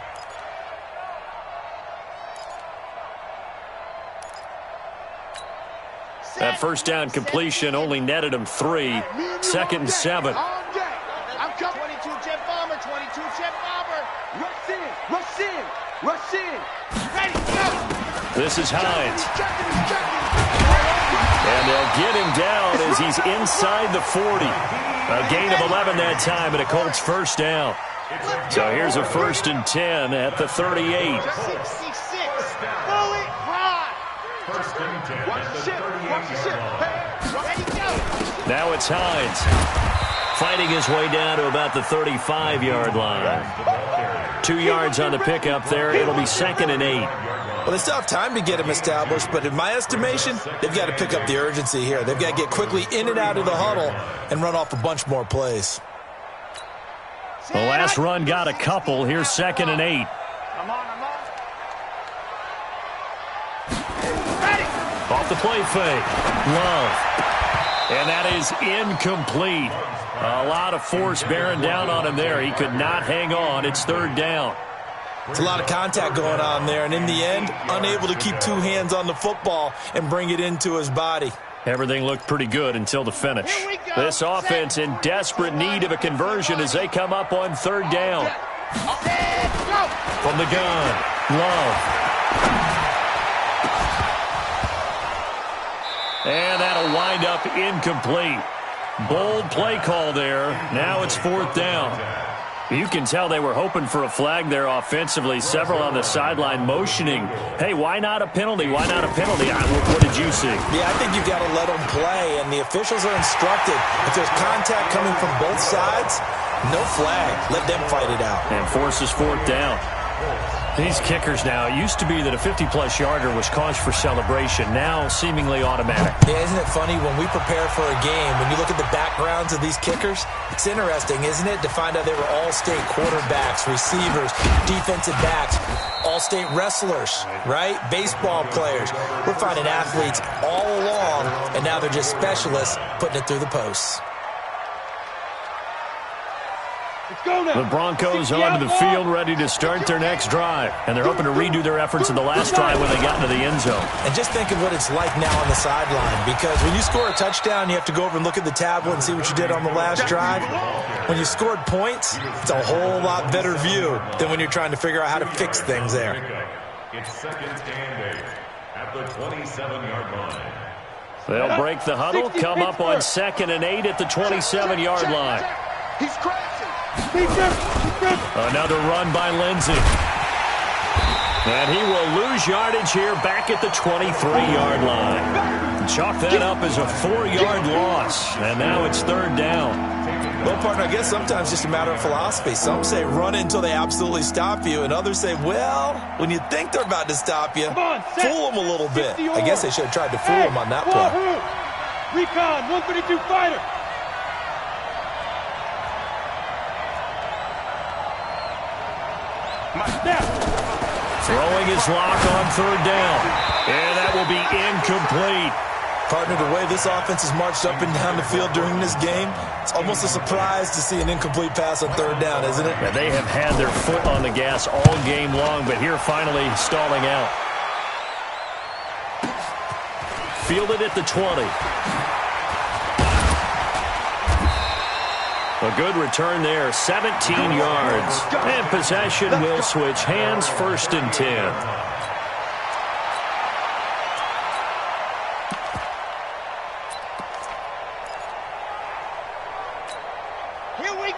Speaker 1: That first down completion only netted him 3. 2nd and 7.
Speaker 3: I'm coming. 22 jet bomber, 22 jet bomber. Rush in, rush in, rush in. Ready, go.
Speaker 1: This is Hines. And they'll get him down as he's inside the 40. A gain of 11 that time and a Colts first down. So here's a 1st and 10 at the 38.
Speaker 3: 66. Bullet ride.
Speaker 5: First and 10 at the 38-yard line.
Speaker 3: Ready, go.
Speaker 1: Now it's Hines. Fighting his way down to about the 35-yard line. 2 yards on the pickup there. It'll be 2nd and 8.
Speaker 2: Well, they still have time to get him established, but in my estimation, they've got to pick up the urgency here. They've got to get quickly in and out of the huddle and run off a bunch more plays.
Speaker 1: The last run got a couple. Here's 2nd and 8.
Speaker 3: I'm on.
Speaker 1: Off the play fake. Love. And that is incomplete. A lot of force bearing down on him there. He could not hang on. It's 3rd down.
Speaker 2: It's a lot of contact going on there, and in the end, unable to keep 2 hands on the football and bring it into his body.
Speaker 1: Everything looked pretty good until the finish. This offense in desperate need of a conversion as they come up on 3rd down. From the gun, Love. And that'll wind up incomplete. Bold play call there. Now it's 4th down. You can tell they were hoping for a flag there offensively. Several on the sideline motioning. Hey, why not a penalty? Why not a penalty? What did you see?
Speaker 2: Yeah, I think you've got to let them play, and the officials are instructed. If there's contact coming from both sides, no flag. Let them fight it out.
Speaker 1: And forces 4th down. These kickers now, it used to be that a 50-plus yarder was cause for celebration, now seemingly automatic.
Speaker 2: Yeah, isn't it funny when we prepare for a game, when you look at the backgrounds of these kickers, it's interesting, isn't it, to find out they were all-state quarterbacks, receivers, defensive backs, all-state wrestlers, right? Baseball players. We're finding athletes all along, and now they're just specialists putting it through the posts.
Speaker 1: The Broncos onto the field ready to start their next drive. And they're hoping to redo their efforts in the last drive when they got into the end zone.
Speaker 2: And just think of what it's like now on the sideline, because when you score a touchdown, you have to go over and look at the tablet and see what you did on the last drive. When you scored points, it's a whole lot better view than when you're trying to figure out how to fix things there.
Speaker 5: It's second and 8 at the 27-yard line.
Speaker 1: They'll break the huddle, come up on 2nd and 8 at the 27-yard line.
Speaker 3: He's crashing.
Speaker 1: Another run by Lindsey. And he will lose yardage here back at the 23-yard line. Chalk that up as a 4-yard loss. And now it's 3rd down.
Speaker 2: Well, partner, I guess sometimes it's just a matter of philosophy. Some say run until they absolutely stop you, and others say, well, when you think they're about to stop you, fool them a little bit. I guess they should have tried to fool them on that play.
Speaker 4: Recon, 132 fighter.
Speaker 1: Throwing his lock on 3rd down. And that will be incomplete.
Speaker 2: Partner, the way this offense has marched up and down the field during this game, it's almost a surprise to see an incomplete pass on 3rd down, isn't it?
Speaker 1: Yeah, they have had their foot on the gas all game long, but here finally stalling out. Fielded at the 20. A good return there, 17 yards. And possession will switch hands, 1st and 10.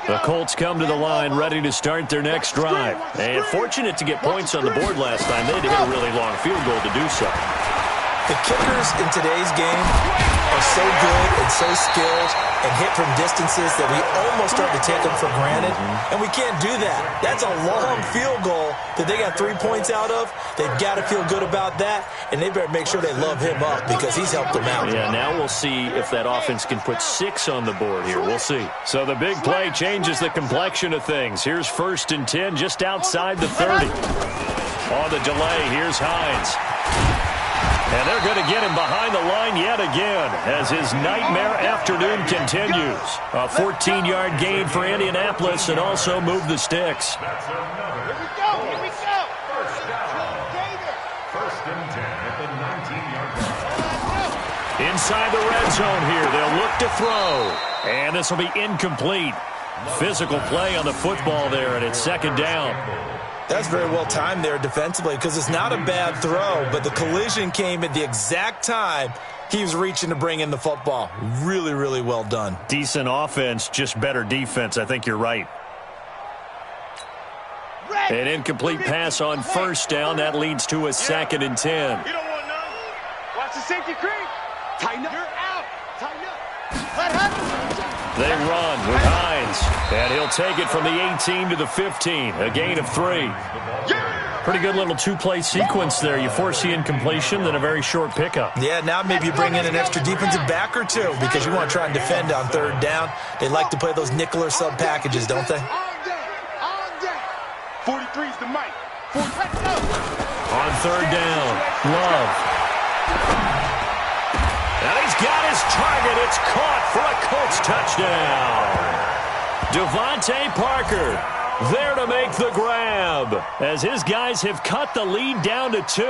Speaker 1: The Colts come to the line ready to start their next drive. And fortunate to get points on the board last time. They had to hit a really long field goal to do so.
Speaker 2: The kickers in today's game are so good and so skilled and hit from distances that we almost start to take them for granted. And we can't do that. That's a long field goal that they got 3 points out of. They've got to feel good about that, and they better make sure they love him up because he's helped them out.
Speaker 1: Yeah, now we'll see if that offense can put 6 on the board here. We'll see. So the big play changes the complexion of things. Here's 1st and 10 just outside the 30. On the delay, here's Hines. And they're going to get him behind the line yet again as his nightmare afternoon continues. A 14-yard gain for Indianapolis and also move the sticks.
Speaker 3: Here we go. Here we go.
Speaker 5: First and 10 at the 19-yard line.
Speaker 1: Inside the red zone here. They'll look to throw. And this will be incomplete. Physical play on the football there, and it's 2nd down.
Speaker 2: That's very well timed there defensively because it's not a bad throw, but the collision came at the exact time he was reaching to bring in the football. Really, really well done.
Speaker 1: Decent offense, just better defense. I think you're right. An incomplete pass on 1st down. That leads to a 2nd and 10.
Speaker 3: You don't want none. Watch the safety creep. Tighten up. You're out. Tighten up. What happened?
Speaker 1: They run with Hines, and he'll take it from the 18 to the 15, a gain of 3. Pretty good little 2-play sequence there. You force the incompletion, then a very short pickup.
Speaker 2: Yeah, now maybe you bring in an extra defensive back or two because you want to try and defend on 3rd down. They like to play those nickel or sub packages, don't they?
Speaker 3: All day. 43's the mic.
Speaker 1: On 3rd down, Love. And he's got his target. It's caught for a Colts touchdown. Devontae Parker there to make the grab as his guys have cut the lead down to 2.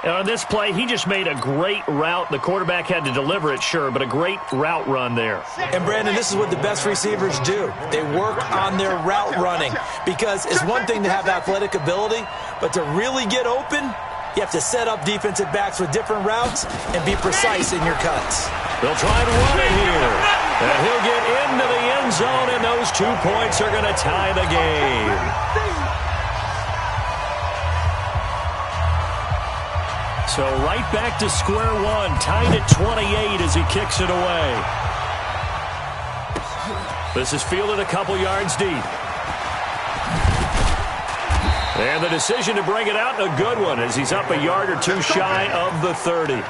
Speaker 1: And on this play, he just made a great route. The quarterback had to deliver it, sure, but a great route run there.
Speaker 2: And, Brandon, this is what the best receivers do. They work on their route running because it's one thing to have athletic ability, but to really get open, you have to set up defensive backs with different routes and be precise in your cuts.
Speaker 1: They'll try and run it here. And he'll get into the end zone, and those 2 points are going to tie the game. So right back to square one, tied at 28 as he kicks it away. This is fielded a couple yards deep. And the decision to bring it out, a good one, as he's up a yard or 2 shy of the 30.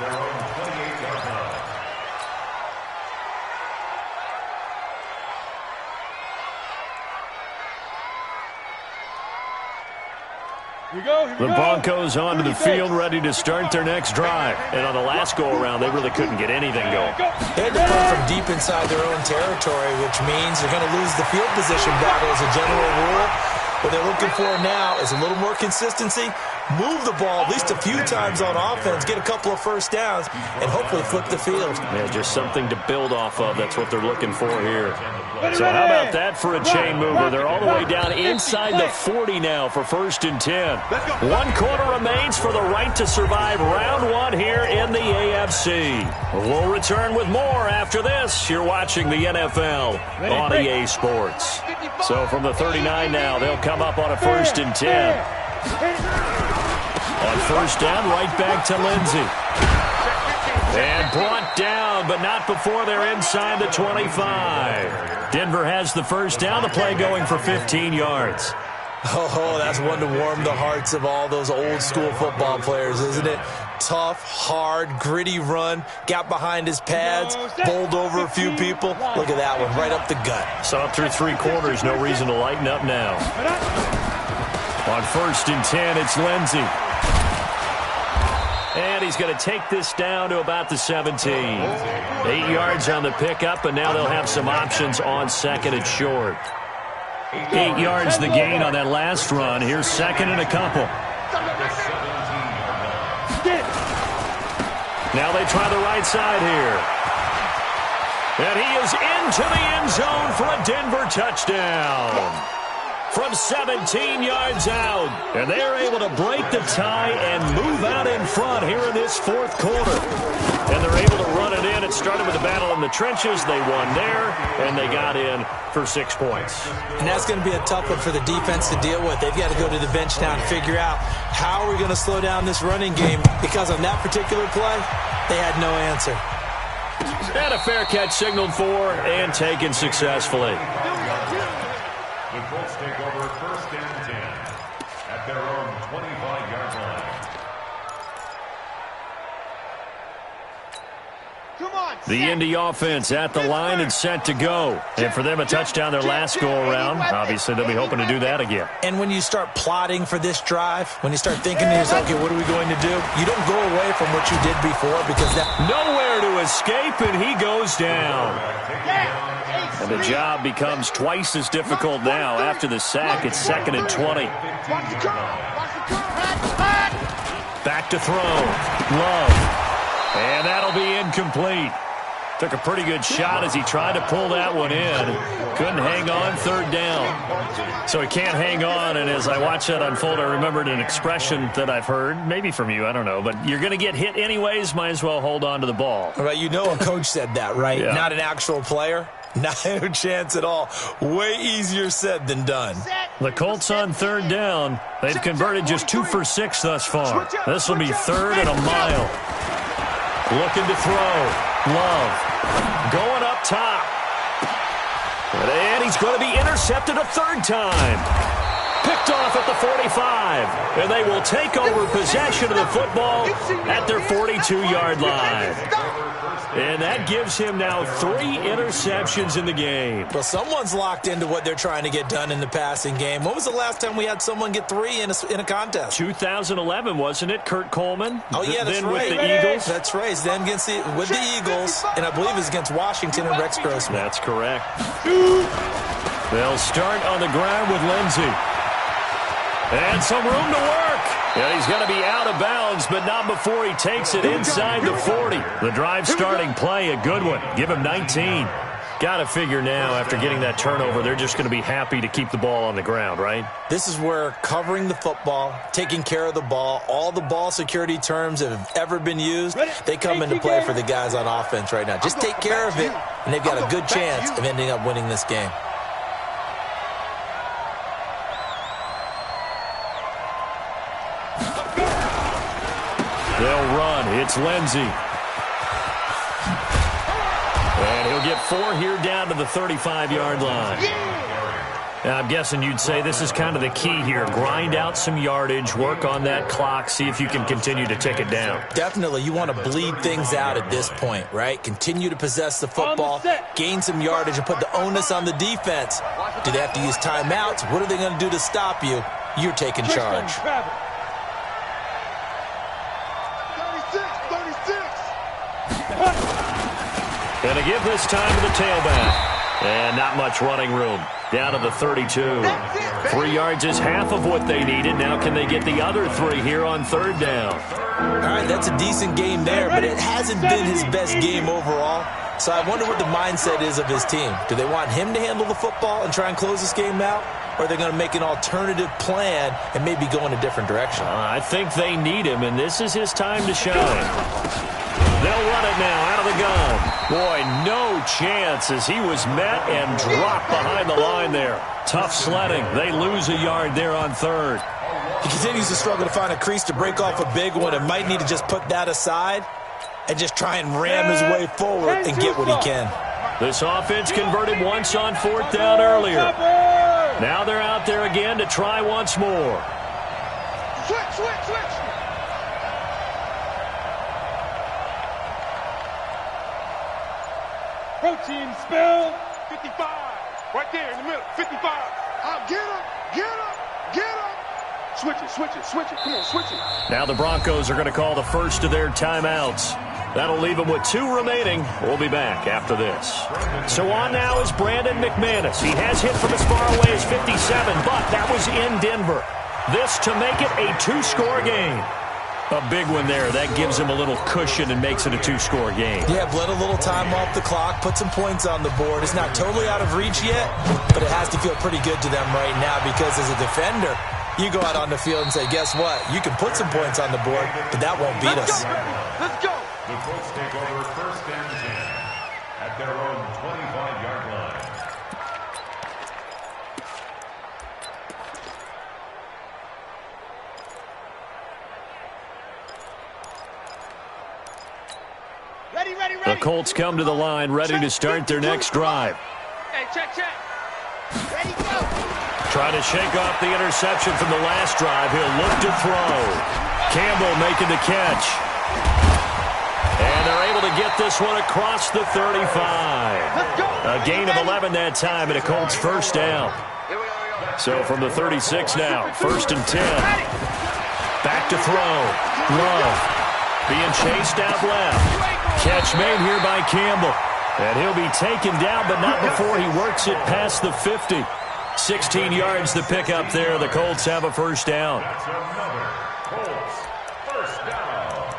Speaker 1: The Broncos onto the field, ready to start their next drive. And on the last go-around, they really couldn't get anything going.
Speaker 2: They had to punt from deep inside their own territory, which means they're going to lose the field position battle as a general rule. What they're looking for now is a little more consistency, move the ball at least a few times on offense, get a couple of first downs, and hopefully flip the field.
Speaker 1: Yeah, just something to build off of. That's what they're looking for here. So how about that for a chain mover? They're all the way down inside the 40 now for 1st and 10. 1 quarter remains for the right to survive round 1 here in the AFC. We'll return with more after this. You're watching the NFL on EA Sports. So from the 39 now, they'll come up on a 1st and 10. On 1st down, right back to Lindsey. And brought down, but not before they're inside the 25. Denver has the 1st down, the play going for 15 yards.
Speaker 2: Oh, that's one to warm the hearts of all those old-school football players, isn't it? Tough, hard, gritty run, got behind his pads, bowled over a few people. Look at that one, right up the gut.
Speaker 1: Saw it through 3 quarters, no reason to lighten up now. On 1st and 10, it's Lindsey. And he's going to take this down to about the 17. 8 yards on the pickup, and now they'll have some options on 2nd and short. 8 yards the gain on that last run. Here's 2nd and a couple. Now they try the right side here. And he is into the end zone for a Denver touchdown. From 17 yards out. And they're able to break the tie and move out in front here in this 4th quarter. And they're able to run it in. It started with a battle in the trenches. They won there, and they got in for 6 points.
Speaker 2: And that's going to be a tough one for the defense to deal with. They've got to go to the bench now and figure out how are we going to slow down this running game, because on that particular play, they had no answer.
Speaker 1: And a fair catch signaled for and taken successfully.
Speaker 5: The Colts take over 1st and 10 at their own 25-yard line.
Speaker 1: The Indy offense at the line and set to go. And for them, a touchdown their last go-around. Obviously, they'll be hoping to do that again.
Speaker 2: And when you start plotting for this drive, when you start thinking to yourself, okay, what are we going to do? You don't go away from what you did before, because that...
Speaker 1: Nowhere to escape, and he goes down. And the job becomes twice as difficult now after the sack. It's 2nd and 20. Back to throw. Love. And that'll be incomplete. Took a pretty good shot as he tried to pull that one in. Couldn't hang on, 3rd down. So he can't hang on, and as I watch that unfold, I remembered an expression that I've heard, maybe from you, I don't know, but you're going to get hit anyways, might as well hold on to the ball.
Speaker 2: Right, you know a coach said that, right?
Speaker 1: Yeah.
Speaker 2: Not an actual player. No chance at all. Way easier said than done.
Speaker 1: The Colts on 3rd down. They've converted just 2 for 6 thus far. This will be 3rd and a mile. Looking to throw. Love going up top. And he's going to be intercepted a 3rd time. Picked off at the 45. And they will take over possession of the football at their 42-yard line. And that gives him now 3 interceptions in the game.
Speaker 2: Well, someone's locked into what they're trying to get done in the passing game. When was the last time we had someone get 3 in a contest?
Speaker 1: 2011, wasn't it? Kurt Coleman?
Speaker 2: Oh, yeah, that's
Speaker 1: then
Speaker 2: right.
Speaker 1: With the Eagles?
Speaker 2: That's right. Then with the Eagles, and I believe it was against Washington and Rex Grossman.
Speaker 1: That's correct. They'll start on the ground with Lindsey. And some room to work. And he's going to be out of bounds, but not before he takes it inside the 40. The drive starting play, a good one. Give him 19. Got to figure now, after getting that turnover, they're just going to be happy to keep the ball on the ground, right?
Speaker 2: This is where covering the football, taking care of the ball, all the ball security terms that have ever been used, they come into play for the guys on offense right now. Just take care of it, and they've got a good chance of ending up winning this game.
Speaker 1: They'll run. It's Lindsey. And he'll get 4 here down to the 35-yard line. Now, I'm guessing you'd say this is kind of the key here. Grind out some yardage, work on that clock, see if you can continue to tick it down.
Speaker 2: Definitely. You want to bleed things out at this point, right? Continue to possess the football, gain some yardage, and put the onus on the defense. Do they have to use timeouts? What are they going to do to stop you? You're taking charge.
Speaker 1: And to give this time to the tailback. And not much running room. Down to the 32. 3 yards is half of what they needed. Now can they get the other 3 here on third down?
Speaker 2: All right, that's a decent game there, but it hasn't been his best game overall. So I wonder what the mindset is of his team. Do they want him to handle the football and try and close this game out? Or are they going to make an alternative plan and maybe go in a different direction?
Speaker 1: I think they need him, and this is his time to shine. They'll run it now out of the gun. Boy, no chance as he was met and dropped behind the line there. Tough sledding. They lose a yard there on third.
Speaker 2: He continues to struggle to find a crease to break off a big one and might need to just put that aside and just try and ram his way forward and get what he can.
Speaker 1: This offense converted once on fourth down earlier. Now they're out there again to try once more.
Speaker 3: Switch.
Speaker 4: Protein spill.
Speaker 3: 55. Right there in the middle. 55. Get him. Switch it. Come on, switch it.
Speaker 1: Now the Broncos are going to call the first of their timeouts. That'll leave them with 2 remaining. We'll be back after this. So on now is Brandon McManus. He has hit from as far away as 57, but that was in Denver. This to make it a 2-score game. A big one there. That gives him a little cushion and makes it a 2-score game.
Speaker 2: Yeah, bled a little time off the clock, put some points on the board. It's not totally out of reach yet, but it has to feel pretty good to them right now because as a defender, you go out on the field and say, guess what? You can put some points on the board, but that won't beat us.
Speaker 3: Let's go.
Speaker 5: The Colts take over first and 10 at their own 25-yard line.
Speaker 3: Ready.
Speaker 1: The Colts come to the line ready to start their next drive.
Speaker 3: Hey, check. Ready, go.
Speaker 1: Trying to shake off the interception from the last drive. He'll look to throw. Campbell making the catch. And they're able to get this one across the 35.
Speaker 3: Let's go.
Speaker 1: A gain of 11 that time and a Colts first down.
Speaker 3: Here we go.
Speaker 1: So from the 36 now, first and 10. Back to throw. Love being chased out left. Catch made here by Campbell. And he'll be taken down, but not before he works it past the 50. 16 yards to pick up there. The Colts have a first down.
Speaker 5: That's another Colts first down.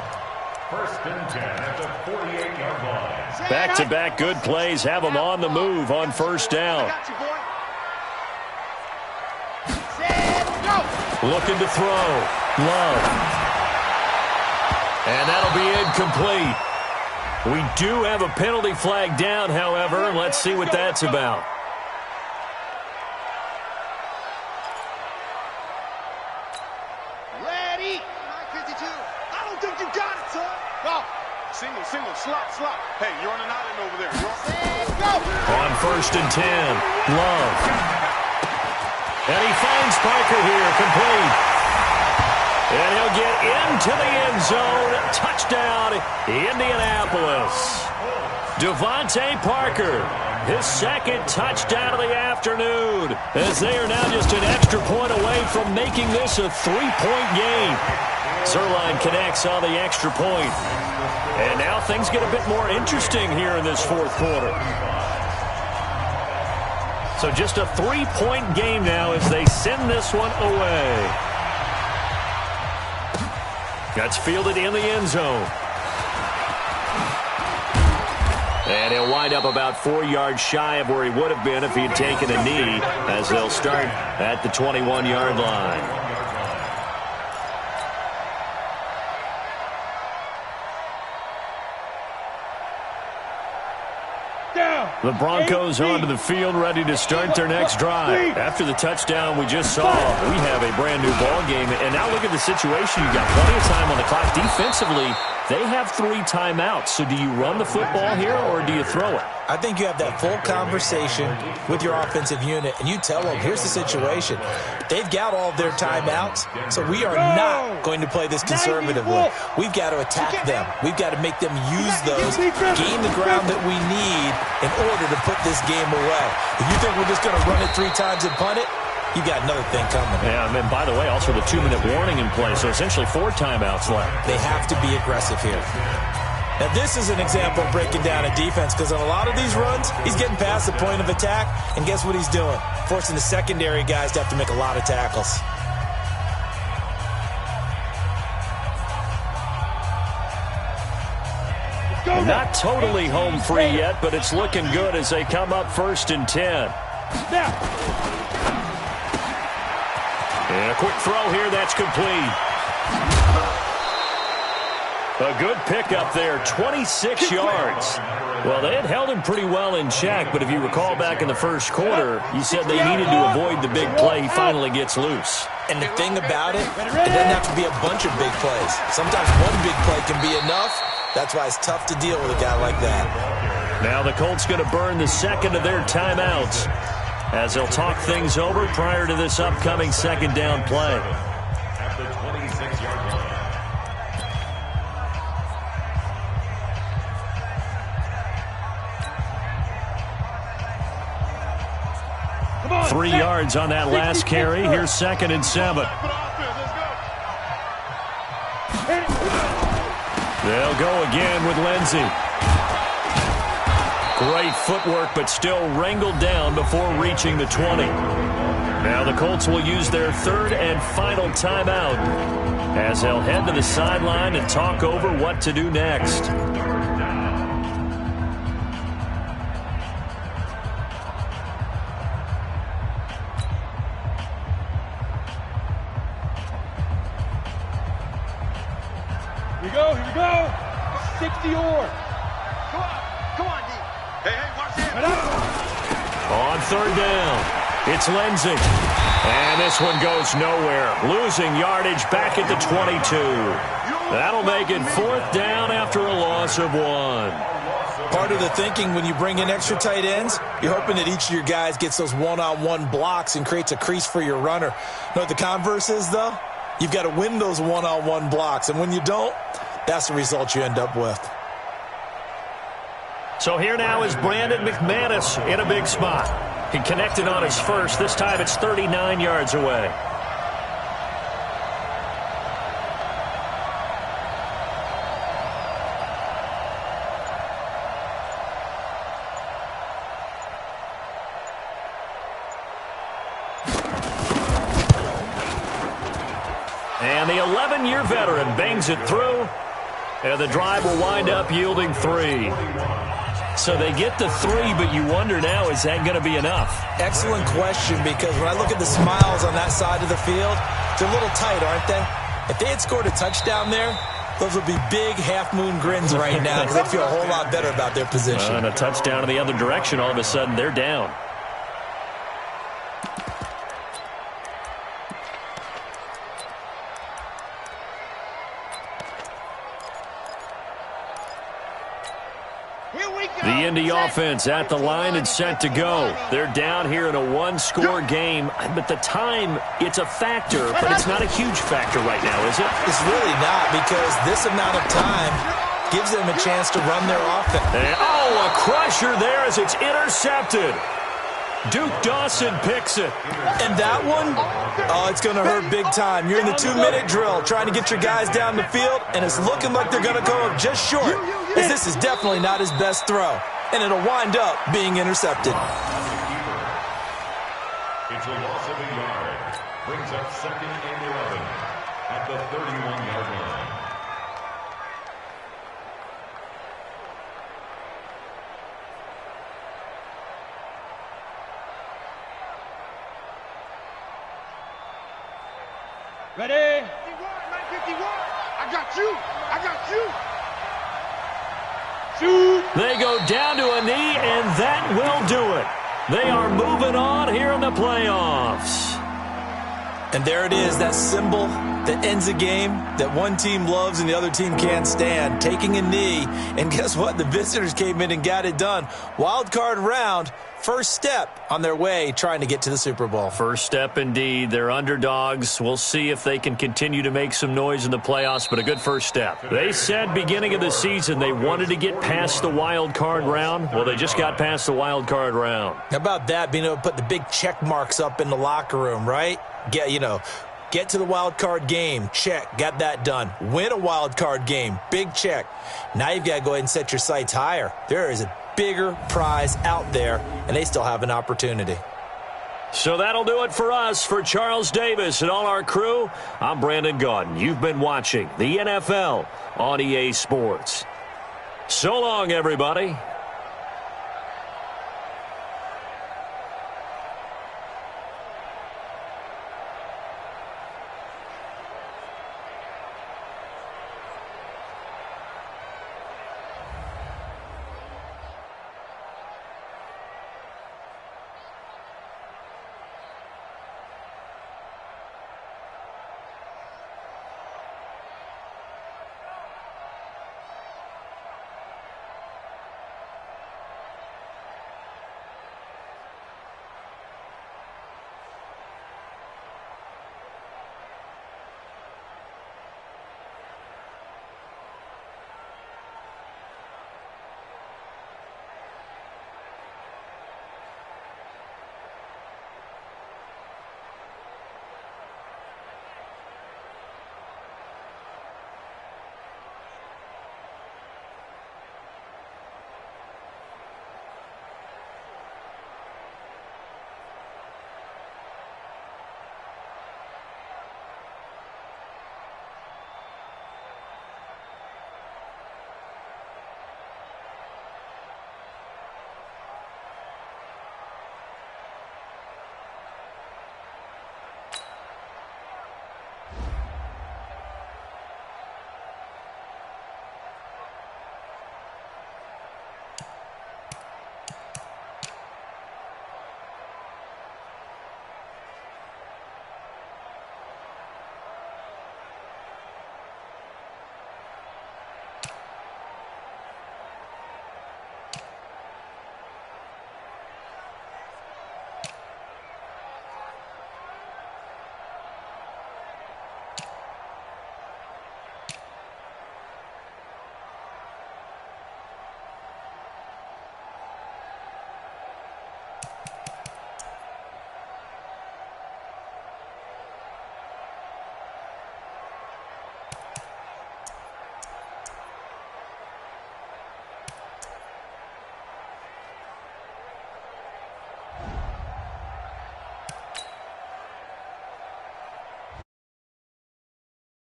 Speaker 5: First and 10 at the 48-yard line.
Speaker 1: Back-to-back good plays have them on the move on first down.
Speaker 3: Got you, boy. Set, go.
Speaker 1: Looking to throw. Love. And that'll be incomplete. We do have a penalty flag down, however, and let's see what that's about.
Speaker 3: Ready. 52. I don't think you got it, son. Go. Single, slot. Hey, you're on an island over there. Set, go.
Speaker 1: On first and 10, Love. And he finds Parker here, complete. And he'll get into the end zone. Touchdown, Indianapolis. Devontae Parker, his second touchdown of the afternoon, as they are now just an extra point away from making this a 3-point game. Zerline connects on the extra point. And now things get a bit more interesting here in this fourth quarter. So just a 3-point game now as they send this one away. That's fielded in the end zone. And he'll wind up about 4 yards shy of where he would have been if he had taken a knee, as they'll start at the 21-yard line. The Broncos onto the field ready to start their next drive. After the touchdown we just saw, we have a brand new ball game. And now look at the situation. You've got plenty of time on the clock. Defensively, they have 3 timeouts. So do you run the football here or do you throw it?
Speaker 2: I think you have that full conversation with your offensive unit, and you tell them, here's the situation. They've got all of their timeouts, so we are not going to play this conservatively. We've got to attack them. We've got to make them use those, gain the ground that we need in order to put this game away. If you think we're just going to run it 3 times and punt it, you got another thing coming.
Speaker 1: Yeah, and by the way, also the 2-minute warning in play, so essentially 4 timeouts left.
Speaker 2: They have to be aggressive here. Now, this is an example of breaking down a defense because on a lot of these runs, he's getting past the point of attack, and guess what he's doing? Forcing the secondary guys to have to make a lot of tackles.
Speaker 1: Not totally home free yet, but it's looking good as they come up 1st and 10. And a quick throw here, that's complete. A good pickup there, 26 yards. Well, they had held him pretty well in check, but if you recall back in the first quarter, you said they needed to avoid the big play. He finally gets loose.
Speaker 2: And the thing about it doesn't have to be a bunch of big plays. Sometimes one big play can be enough. That's why it's tough to deal with a guy like that.
Speaker 1: Now the Colts going to burn the second of their timeouts as they'll talk things over prior to this upcoming second down play.
Speaker 5: At the 26-yard line.
Speaker 4: Come on,
Speaker 1: 3 yards on that last carry. Here's 2nd and 7. They'll go again with Lindsey. Great footwork, but still wrangled down before reaching the 20. Now the Colts will use their 3rd and final timeout as they'll head to the sideline and talk over what to do next.
Speaker 4: Here we go. 60 or.
Speaker 3: Come on, D. Hey, watch that.
Speaker 1: On 3rd down, it's Lindsey. And this one goes nowhere. Losing yardage back at the 22. That'll make it 4th down after a loss of 1.
Speaker 2: Part of the thinking when you bring in extra tight ends, you're hoping that each of your guys gets those one-on-one blocks and creates a crease for your runner. You know what the converse is, though? You've got to win those one-on-one blocks, and when you don't, that's the result you end up with.
Speaker 1: So here now is Brandon McManus in a big spot. He connected on his first. This time it's 39 yards away. And the 11-year veteran bangs it through. And the drive will wind up yielding 3. So they get to 3, but you wonder now, is that going to be enough?
Speaker 2: Excellent question, because when I look at the smiles on that side of the field, they're a little tight, aren't they? If they had scored a touchdown there, those would be big half-moon grins right now because they feel a whole lot better about their position.
Speaker 1: And a touchdown in the other direction, all of a sudden they're down. The Indy offense at the line and set to go. They're down here in a one-score game, but the time, it's a factor, but it's not a huge factor right now, is it?
Speaker 2: It's really not, because this amount of time gives them a chance to run their offense.
Speaker 1: And, a crusher there as it's intercepted. Duke Dawson picks it.
Speaker 2: And that one, it's going to hurt big time. You're in the 2-minute drill trying to get your guys down the field, and it's looking like they're going to go up just short, as this is definitely not his best throw, and it'll wind up being intercepted.
Speaker 5: It's a loss of a yard. Brings up 2nd and 11 at the 31-yard line.
Speaker 4: Ready?
Speaker 3: 51, 51. I got you.
Speaker 4: Shoot.
Speaker 1: They go down to a knee, and that will do it. They are moving on here in the playoffs.
Speaker 2: And there it is, that symbol that ends a game that one team loves and the other team can't stand, taking a knee. And guess what? The visitors came in and got it done. Wild card round, first step on their way trying to get to the Super Bowl.
Speaker 1: First step indeed. They're underdogs. We'll see if they can continue to make some noise in the playoffs, but a good first step. They said beginning of the season they wanted to get past the wild card round. Well, they just got past the wild card round.
Speaker 2: How about that, being able to put the big check marks up in the locker room, right? Get to the wild card game. Check. Got that done. Win a wild card game. Big check. Now you've got to go ahead and set your sights higher. There is a bigger prize out there, and they still have an opportunity.
Speaker 1: So that'll do it for us. For Charles Davis and all our crew, I'm Brandon Gaudin. You've been watching the NFL on EA Sports. So long, everybody.